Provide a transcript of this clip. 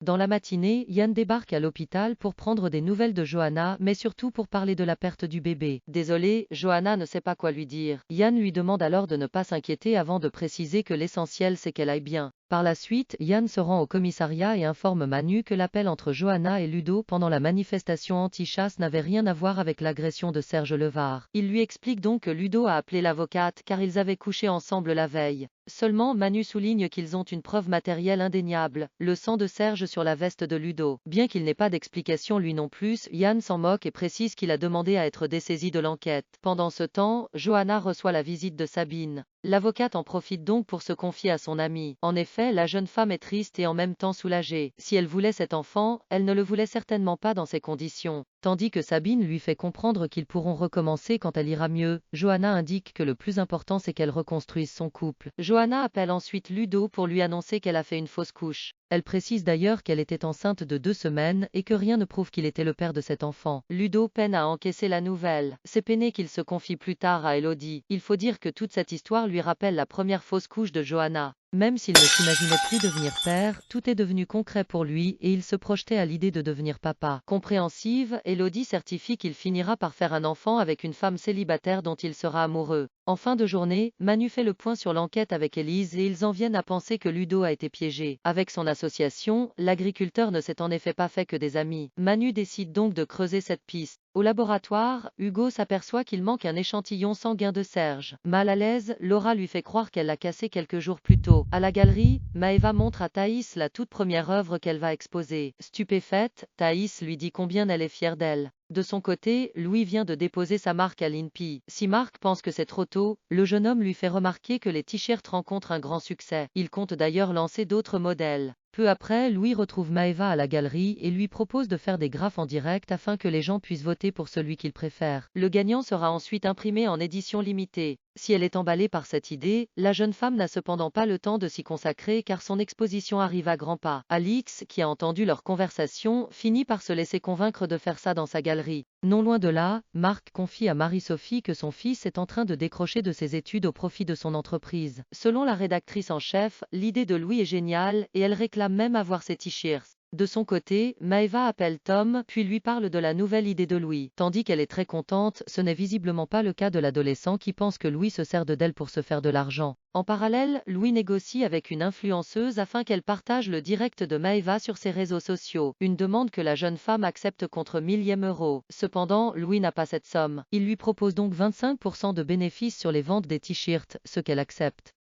Dans la matinée, Yann débarque à l'hôpital pour prendre des nouvelles de Johanna, mais surtout pour parler de la perte du bébé. Désolée, Johanna ne sait pas quoi lui dire. Yann lui demande alors de ne pas s'inquiéter avant de préciser que l'essentiel c'est qu'elle aille bien. Par la suite, Yann se rend au commissariat et informe Manu que l'appel entre Johanna et Ludo pendant la manifestation anti-chasse n'avait rien à voir avec l'agression de Serge Levard. Il lui explique donc que Ludo a appelé l'avocate car ils avaient couché ensemble la veille. Seulement, Manu souligne qu'ils ont une preuve matérielle indéniable, le sang de Serge sur la veste de Ludo. Bien qu'il n'ait pas d'explication lui non plus, Yann s'en moque et précise qu'il a demandé à être dessaisi de l'enquête. Pendant ce temps, Johanna reçoit la visite de Sabine. L'avocate en profite donc pour se confier à son amie. En effet, la jeune femme est triste et en même temps soulagée. Si elle voulait cet enfant, elle ne le voulait certainement pas dans ces conditions. Tandis que Sabine lui fait comprendre qu'ils pourront recommencer quand elle ira mieux, Johanna indique que le plus important c'est qu'elle reconstruise son couple. Johanna appelle ensuite Ludo pour lui annoncer qu'elle a fait une fausse couche. Elle précise d'ailleurs qu'elle était enceinte de 2 semaines et que rien ne prouve qu'il était le père de cet enfant. Ludo peine à encaisser la nouvelle. C'est peiné qu'il se confie plus tard à Elodie. Il faut dire que toute cette histoire lui rappelle la première fausse couche de Johanna. Même s'il ne s'imaginait plus devenir père, tout est devenu concret pour lui et il se projetait à l'idée de devenir papa. Compréhensive, Elodie certifie qu'il finira par faire un enfant avec une femme célibataire dont il sera amoureux. En fin de journée, Manu fait le point sur l'enquête avec Élise et ils en viennent à penser que Ludo a été piégé. Avec son association, l'agriculteur ne s'est en effet pas fait que des amis. Manu décide donc de creuser cette piste. Au laboratoire, Hugo s'aperçoit qu'il manque un échantillon sanguin de Serge. Mal à l'aise, Laura lui fait croire qu'elle l'a cassé quelques jours plus tôt. À la galerie, Maëva montre à Thaïs la toute première œuvre qu'elle va exposer. Stupéfaite, Thaïs lui dit combien elle est fière d'elle. De son côté, Louis vient de déposer sa marque à l'INPI. Si Marc pense que c'est trop tôt, le jeune homme lui fait remarquer que les t-shirts rencontrent un grand succès. Il compte d'ailleurs lancer d'autres modèles. Peu après, Louis retrouve Maëva à la galerie et lui propose de faire des graphes en direct afin que les gens puissent voter pour celui qu'ils préfèrent. Le gagnant sera ensuite imprimé en édition limitée. Si elle est emballée par cette idée, la jeune femme n'a cependant pas le temps de s'y consacrer car son exposition arrive à grands pas. Alix, qui a entendu leur conversation, finit par se laisser convaincre de faire ça dans sa galerie. Non loin de là, Marc confie à Marie-Sophie que son fils est en train de décrocher de ses études au profit de son entreprise. Selon la rédactrice en chef, l'idée de Louis est géniale et elle réclame même avoir ses t-shirts. De son côté, Maëva appelle Tom, puis lui parle de la nouvelle idée de Louis. Tandis qu'elle est très contente, ce n'est visiblement pas le cas de l'adolescent qui pense que Louis se sert d'elle pour se faire de l'argent. En parallèle, Louis négocie avec une influenceuse afin qu'elle partage le direct de Maëva sur ses réseaux sociaux, une demande que la jeune femme accepte contre 1000 euros. Cependant, Louis n'a pas cette somme. Il lui propose donc 25% de bénéfices sur les ventes des t-shirts, ce qu'elle accepte.